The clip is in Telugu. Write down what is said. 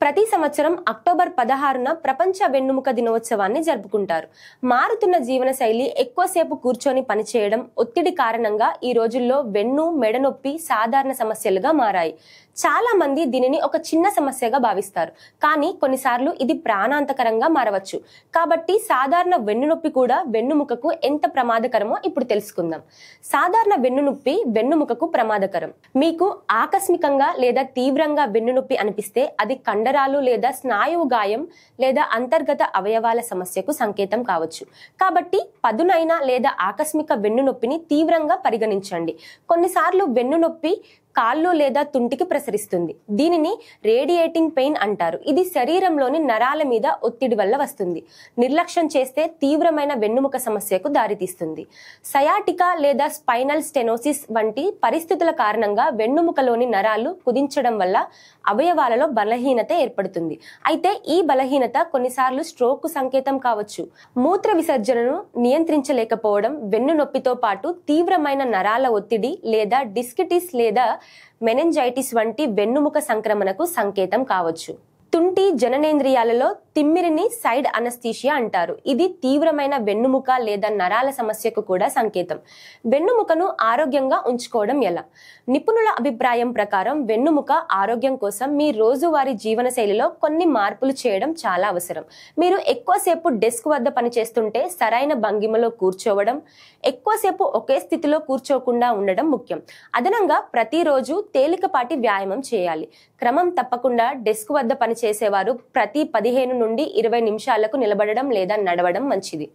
ప్రతి సంవత్సరం అక్టోబర్ 16న ప్రపంచ వెన్నుముక దినోత్సవాన్ని జరుపుకుంటారు. మారుతున్న జీవనశైలి, ఎక్కువసేపు కూర్చొని పనిచేయడం, ఒత్తిడి కారణంగా ఈ రోజుల్లో వెన్ను, మెడ నొప్పి సాధారణ సమస్యలుగా మారాయి. చాలా మంది దీనిని ఒక చిన్న సమస్యగా భావిస్తారు, కానీ కొన్నిసార్లు ఇది ప్రాణాంతకరంగా మారవచ్చు. కాబట్టి సాధారణ వెన్నునొప్పి కూడా వెన్నుముకకు ఎంత ప్రమాదకరమో ఇప్పుడు తెలుసుకుందాం. సాధారణ వెన్నునొప్పి వెన్నుముకకు ప్రమాదకరం. మీకు ఆకస్మికంగా లేదా తీవ్రంగా వెన్నునొప్పి అనిపిస్తే అది కండరాలు లేదా స్నాయువు గాయం లేదా అంతర్గత అవయవాల సమస్యకు సంకేతం కావచ్చు. కాబట్టి పదునైన లేదా ఆకస్మిక వెన్నునొప్పిని తీవ్రంగా పరిగణించండి. కొన్నిసార్లు వెన్నునొప్పి కాళ్ళు లేదా తుంటికి ప్రసరిస్తుంది. దీనిని రేడియేటింగ్ పెయిన్ అంటారు. ఇది శరీరంలోని నరాల మీద ఒత్తిడి వల్ల వస్తుంది. నిర్లక్ష్యం చేస్తే తీవ్రమైన వెన్నుముక సమస్యకు దారితీస్తుంది. సయాటికా లేదా స్పైనల్ స్టెనోసిస్ వంటి పరిస్థితుల కారణంగా వెన్నుముకలోని నరాలు కుదించడం వల్ల అవయవాలలో బలహీనత ఏర్పడుతుంది. అయితే ఈ బలహీనత కొన్నిసార్లు స్ట్రోక్ కు సంకేతం కావచ్చు. మూత్ర విసర్జనను నియంత్రించలేకపోవడం వెన్ను నొప్పితో పాటు తీవ్రమైన నరాల ఒత్తిడి లేదా డిస్కిటిస్ లేదా మెనింజైటిస్ వంటి వెన్నుముక సంక్రమణకు సంకేతం కావచ్చు. తుంటి జననేంద్రియాలలో తిమ్మిరిని సైడ్ అనస్థీషియా అంటారు. ఇది తీవ్రమైన వెన్నుముక లేదా నరాల సమస్యకు కూడా సంకేతం. వెన్నుముకను ఆరోగ్యంగా ఉంచుకోవడం ఎలా? నిపుణుల అభిప్రాయం ప్రకారం వెన్నుముక ఆరోగ్యం కోసం మీ రోజువారీ జీవనశైలిలో కొన్ని మార్పులు చేయడం చాలా అవసరం. మీరు ఎక్కువసేపు డెస్క్ వద్ద పనిచేస్తుంటే సరైన భంగిమలో కూర్చోవడం, ఎక్కువసేపు ఒకే స్థితిలో కూర్చోకుండా ఉండడం ముఖ్యం. అదనంగా ప్రతిరోజు తేలికపాటి వ్యాయామం చేయాలి. క్రమం తప్పకుండా డెస్క్ వద్ద పనిచేసేవారు ప్రతి 15 నుండి 20 నిమిషాలకు నిలబడడం లేదా నడవడం మంచిది.